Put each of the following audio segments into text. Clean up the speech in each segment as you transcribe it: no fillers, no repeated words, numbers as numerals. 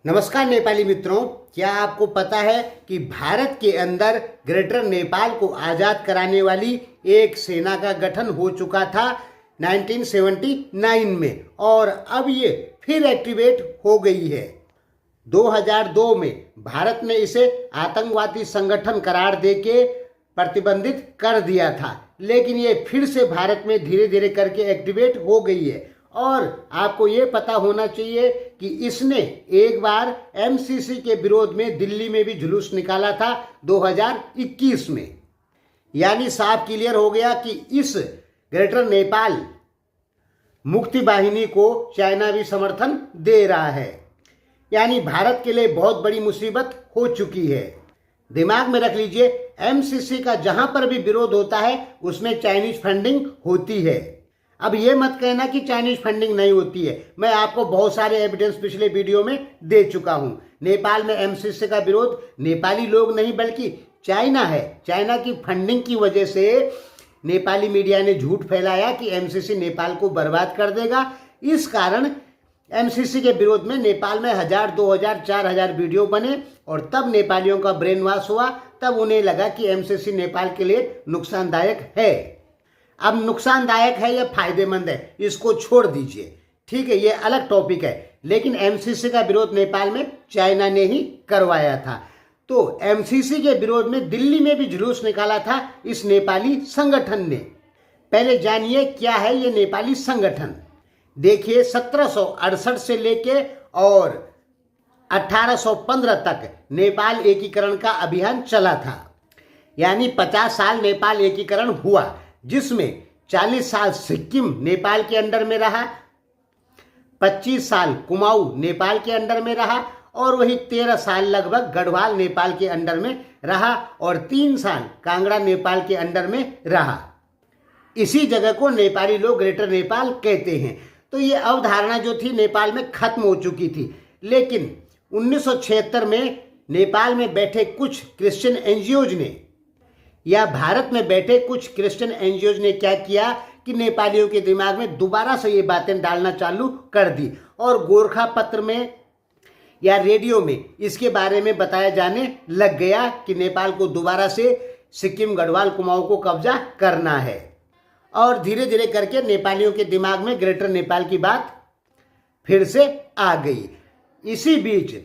नमस्कार नेपाली मित्रों, क्या आपको पता है कि भारत के अंदर ग्रेटर नेपाल को आज़ाद कराने वाली एक सेना का गठन हो चुका था 1979 में और अब ये फिर एक्टिवेट हो गई है। 2002 में भारत ने इसे आतंकवादी संगठन करार देके प्रतिबंधित कर दिया था, लेकिन ये फिर से भारत में धीरे धीरे करके एक्टिवेट हो गई है। और आपको ये पता होना चाहिए कि इसने एक बार एमसीसी के विरोध में दिल्ली में भी जुलूस निकाला था 2021 में। यानी साफ क्लियर हो गया कि इस ग्रेटर नेपाल मुक्ति वाहिनी को चाइना भी समर्थन दे रहा है। यानी भारत के लिए बहुत बड़ी मुसीबत हो चुकी है। दिमाग में रख लीजिए, एमसीसी का जहां पर भी विरोध होता है उसमें चाइनीज फंडिंग होती है। अब ये मत कहना कि चाइनीज फंडिंग नहीं होती है, मैं आपको बहुत सारे एविडेंस पिछले वीडियो में दे चुका हूं। नेपाल में एमसीसी का विरोध नेपाली लोग नहीं बल्कि चाइना है। चाइना की फंडिंग की वजह से नेपाली मीडिया ने झूठ फैलाया कि एमसीसी नेपाल को बर्बाद कर देगा। इस कारण एमसीसी के विरोध में नेपाल में 1000, 2000, 4000 वीडियो बने और तब नेपालियों का ब्रेन वॉश हुआ। तब उन्हें लगा कि एमसीसी नेपाल के लिए नुकसानदायक है। अब नुकसानदायक है या फायदेमंद है, इसको छोड़ दीजिए, ठीक है, ये अलग टॉपिक है। लेकिन एमसीसी का विरोध नेपाल में चाइना ने ही करवाया था। तो एमसीसी के विरोध में दिल्ली में भी जुलूस निकाला था इस नेपाली संगठन ने। पहले जानिए क्या है ये नेपाली संगठन। देखिए, 1768 से लेके और 1815 तक नेपाल एकीकरण का अभियान चला था। यानी 50 साल नेपाल एकीकरण हुआ, जिसमें 40 साल सिक्किम नेपाल के अंडर में रहा, 25 साल कुमाऊं नेपाल के अंडर में रहा और वही 13 साल लगभग गढ़वाल नेपाल के अंडर में रहा और 3 साल कांगड़ा नेपाल के अंडर में रहा। इसी जगह को नेपाली लोग ग्रेटर नेपाल कहते हैं। तो ये अवधारणा जो थी नेपाल में खत्म हो चुकी थी। लेकिन 1976 में नेपाल में बैठे कुछ क्रिश्चियन एनजीओज ने या भारत में बैठे कुछ क्रिश्चियन एनजीओज ने क्या किया कि नेपालियों के दिमाग में दोबारा से ये बातें डालना चालू कर दी और गोरखा पत्र में या रेडियो में इसके बारे में बताया जाने लग गया कि नेपाल को दोबारा से सिक्किम, गढ़वाल, कुमाऊं को कब्जा करना है। और धीरे धीरे करके नेपालियों के दिमाग में ग्रेटर नेपाल की बात फिर से आ गई। इसी बीच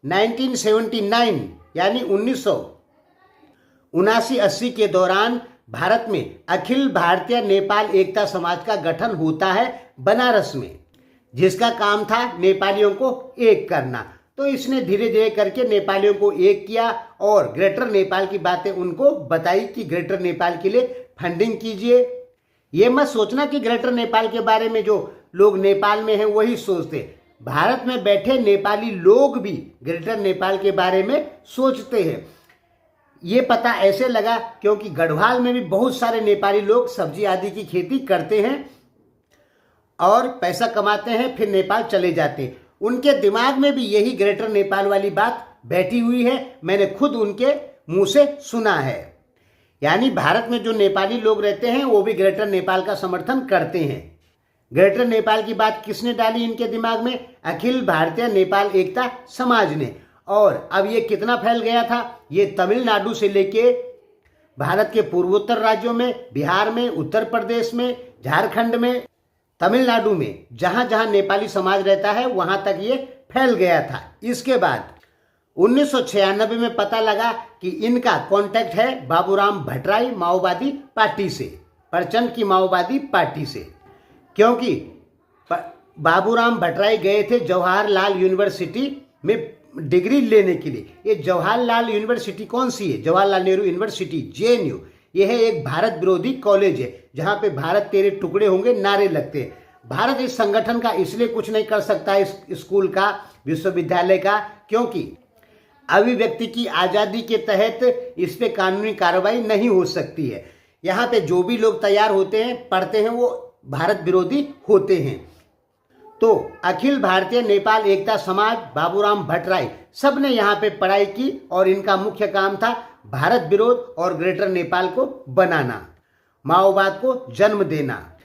1979 यानी 1979-80 के दौरान भारत में अखिल भारतीय नेपाल एकता समाज का गठन होता है बनारस में, जिसका काम था नेपालियों को एक करना। तो इसने धीरे धीरे करके नेपालियों को एक किया और ग्रेटर नेपाल की बातें उनको बताई कि ग्रेटर नेपाल के लिए फंडिंग कीजिए। ये मत सोचना कि ग्रेटर नेपाल के बारे में जो लोग नेपाल में हैं वही सोचते। भारत में बैठे नेपाली लोग भी ग्रेटर नेपाल के बारे में सोचते हैं। ये पता ऐसे लगा क्योंकि गढ़वाल में भी बहुत सारे नेपाली लोग सब्जी आदि की खेती करते हैं और पैसा कमाते हैं, फिर नेपाल चले जाते हैं। उनके दिमाग में भी यही ग्रेटर नेपाल वाली बात बैठी हुई है। मैंने खुद उनके मुंह से सुना है। यानी भारत में जो नेपाली लोग रहते हैं वो भी ग्रेटर नेपाल का समर्थन करते हैं। ग्रेटर नेपाल की बात किसने डाली इनके दिमाग में? अखिल भारतीय नेपाल एकता समाज ने। और अब ये कितना फैल गया था, ये तमिलनाडु से लेके भारत के पूर्वोत्तर राज्यों में, बिहार में, उत्तर प्रदेश में, झारखंड में, तमिलनाडु में, जहां जहां नेपाली समाज रहता है वहां तक ये फैल गया था। इसके बाद 1996 में पता लगा कि इनका कांटेक्ट है बाबूराम भट्टराई माओवादी पार्टी से, प्रचंड की माओवादी पार्टी से। क्योंकि बाबूराम भट्टराई गए थे जवाहरलाल यूनिवर्सिटी में डिग्री लेने के लिए। ये जवाहरलाल यूनिवर्सिटी कौन सी है? Jawaharlal Nehru university, JNU. यह है एक भारत विरोधी कॉलेज है जहां पे भारत तेरे टुकड़े होंगे नारे लगते हैं। भारत इस संगठन का इसलिए कुछ नहीं कर सकता, इस स्कूल का, विश्वविद्यालय का, क्योंकि अभिव्यक्ति की आज़ादी के तहत इस पे कानूनी कार्रवाई नहीं हो सकती है। यहाँ पे जो भी लोग तैयार होते हैं, पढ़ते हैं, वो भारत विरोधी होते हैं। तो अखिल भारतीय नेपाल एकता समाज, बाबूराम भट्टराई, सब ने यहाँ पे पढ़ाई की और इनका मुख्य काम था भारत विरोध और ग्रेटर नेपाल को बनाना, माओवाद को जन्म देना।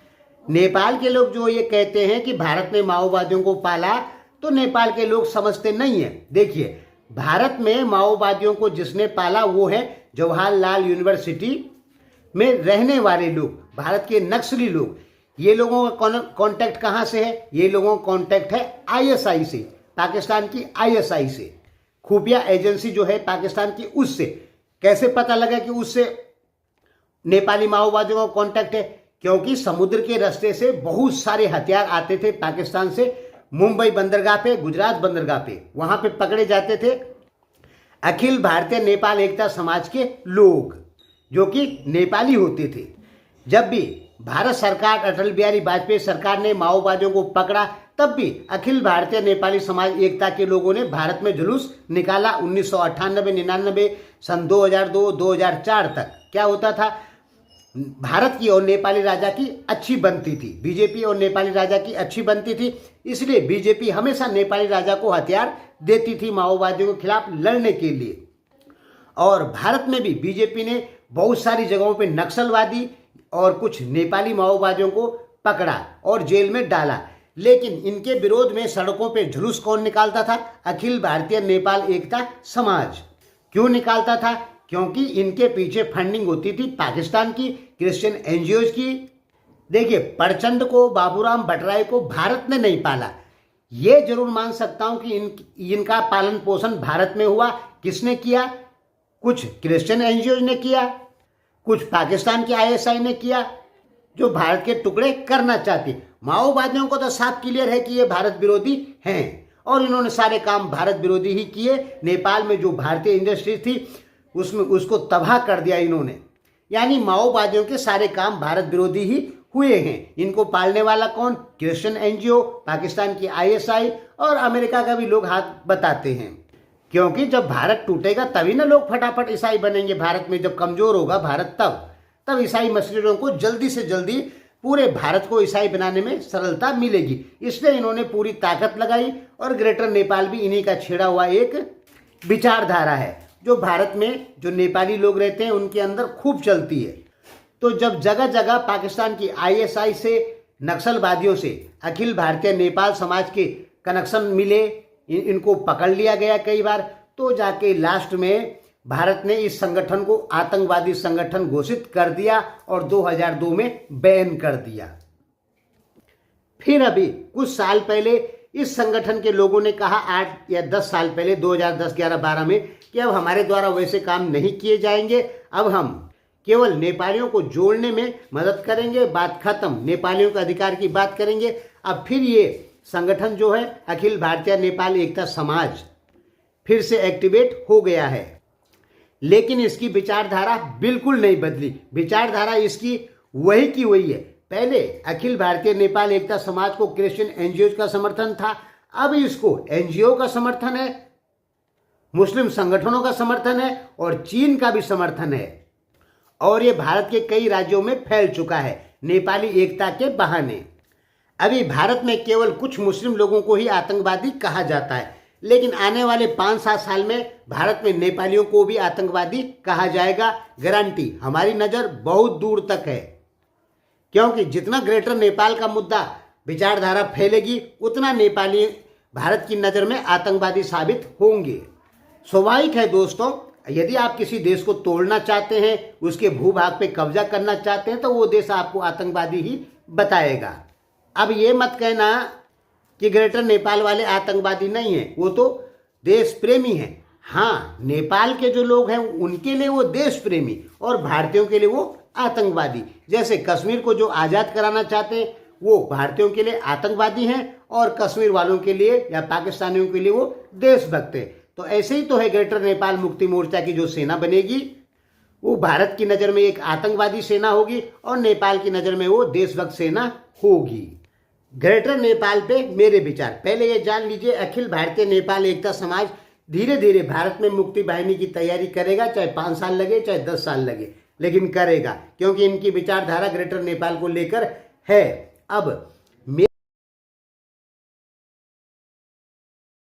नेपाल के लोग जो ये कहते हैं कि भारत ने माओवादियों को पाला, तो नेपाल के लोग समझते नहीं है। देखिए, भारत में माओवादियों को जिसने पाला वो है जवाहरलाल यूनिवर्सिटी में रहने वाले लोग, भारत के नक्सली लोग। ये लोगों का कांटेक्ट कहां से है? ये लोगों का कांटेक्ट है आईएसआई से, पाकिस्तान की आईएसआई से, खुफिया एजेंसी जो है पाकिस्तान की, उससे। कैसे पता लगा कि उससे नेपाली माओवादियों का कांटेक्ट है? क्योंकि समुद्र के रास्ते से बहुत सारे हथियार आते थे पाकिस्तान से, मुंबई बंदरगाह पे, गुजरात बंदरगाह पे, वहां पे पकड़े जाते थे अखिल भारतीय नेपाल एकता समाज के लोग, जो कि नेपाली होते थे। जब भी भारत सरकार, अटल बिहारी वाजपेयी सरकार ने माओवादियों को पकड़ा, तब भी अखिल भारतीय नेपाली समाज एकता के लोगों ने भारत में जुलूस निकाला। 1998, 99, सन 2002, 2004 तक क्या होता था? भारत की और नेपाली राजा की अच्छी बनती थी, बीजेपी और नेपाली राजा की अच्छी बनती थी, इसलिए बीजेपी हमेशा नेपाली राजा को हथियार देती थी माओवादियों के खिलाफ लड़ने के लिए। और भारत में भी बीजेपी ने बहुत सारी जगहों पे नक्सलवादी और कुछ नेपाली माओवादियों को पकड़ा और जेल में डाला। लेकिन इनके विरोध में सड़कों पे जुलूस कौन निकालता था? अखिल भारतीय नेपाल एकता समाज। क्यों निकालता था? क्योंकि इनके पीछे फंडिंग होती थी पाकिस्तान की क्रिश्चियन एनजीओज की। देखिए, प्रचंड को, बाबूराम भट्टराय को भारत ने नहीं पाला। ये जरूर मान सकता हूं कि इनका पालन पोषण भारत में हुआ। किसने किया? कुछ क्रिश्चियन एनजीओज ने किया, कुछ पाकिस्तान की आईएसआई ने किया, जो भारत के टुकड़े करना चाहती। माओवादियों को तो साफ क्लियर है कि ये भारत विरोधी हैं और इन्होंने सारे काम भारत विरोधी ही किए। नेपाल में जो भारतीय इंडस्ट्री थी उसमें उसको तबाह कर दिया इन्होंने। यानी माओवादियों के सारे काम भारत विरोधी ही हुए हैं। इनको पालने वाला कौन? क्रिश्चियन एनजीओ, पाकिस्तान की आईएसआई और अमेरिका का भी लोग हाथ बताते हैं। क्योंकि जब भारत टूटेगा तभी ना लोग फटाफट ईसाई बनेंगे। भारत में जब कमजोर होगा भारत, तब ईसाई मसीहियों को जल्दी से जल्दी पूरे भारत को ईसाई बनाने में सरलता मिलेगी। इसलिए इन्होंने पूरी ताकत लगाई और ग्रेटर नेपाल भी इन्हीं का छेड़ा हुआ एक विचारधारा है, जो भारत में जो नेपाली लोग रहते हैं उनके अंदर खूब चलती है। तो जब जगह जगह पाकिस्तान की आईएसआई से, नक्सलवादियों से अखिल भारतीय नेपाल समाज के कनेक्शन मिले, इनको पकड़ लिया गया कई बार, तो जाके लास्ट में भारत ने इस संगठन को आतंकवादी संगठन घोषित कर दिया और 2002 में बैन कर दिया। फिर अभी कुछ साल पहले इस संगठन के लोगों ने कहा, 8 या 10 साल पहले, 2010, 11, 12 में, कि अब हमारे द्वारा वैसे काम नहीं किए जाएंगे, अब हम केवल नेपालियों को जोड़ने में मदद करेंगे, बात खत्म, नेपालियों के अधिकार की बात करेंगे। अब फिर ये संगठन जो है अखिल भारतीय नेपाल एकता समाज फिर से एक्टिवेट हो गया है। लेकिन इसकी विचारधारा बिल्कुल नहीं बदली। विचारधारा इसकी वही की वही है। पहले अखिल भारतीय नेपाल एकता समाज को क्रिश्चियन एनजीओ का समर्थन था, अब इसको एनजीओ का समर्थन है, मुस्लिम संगठनों का समर्थन है और चीन का भी समर्थन है। और ये भारत के कई राज्यों में फैल चुका है नेपाली एकता के बहाने। अभी भारत में केवल कुछ मुस्लिम लोगों को ही आतंकवादी कहा जाता है, लेकिन आने वाले 5-7 साल में भारत में नेपालियों को भी आतंकवादी कहा जाएगा। गारंटी, हमारी नज़र बहुत दूर तक है। क्योंकि जितना ग्रेटर नेपाल का मुद्दा विचारधारा फैलेगी, उतना नेपाली भारत की नज़र में आतंकवादी साबित होंगे। स्वाभाविक है दोस्तों, यदि आप किसी देश को तोड़ना चाहते हैं, उसके भूभाग पे कब्जा करना चाहते हैं, तो वो देश आपको आतंकवादी ही बताएगा। अब ये मत कहना कि ग्रेटर नेपाल वाले आतंकवादी नहीं हैं, वो तो देश प्रेमी हैं। हाँ, नेपाल के जो लोग हैं उनके लिए वो देश प्रेमी और भारतीयों के लिए वो आतंकवादी। जैसे कश्मीर को जो आज़ाद कराना चाहते हैं वो भारतीयों के लिए आतंकवादी हैं और कश्मीर वालों के लिए या पाकिस्तानियों के लिए वो देशभक्त हैं। तो ऐसे ही तो है, ग्रेटर नेपाल मुक्ति मोर्चा की जो सेना बनेगी वो भारत की नज़र में एक आतंकवादी सेना होगी और नेपाल की नज़र में वो देशभक्त सेना होगी। ग्रेटर नेपाल पे मेरे विचार, पहले ये जान लीजिए, अखिल भारतीय नेपाल एकता समाज धीरे धीरे भारत में मुक्ति वाहिनी की तैयारी करेगा, चाहे 5 साल लगे चाहे 10 साल लगे, लेकिन करेगा, क्योंकि इनकी विचारधारा ग्रेटर नेपाल को लेकर है। अब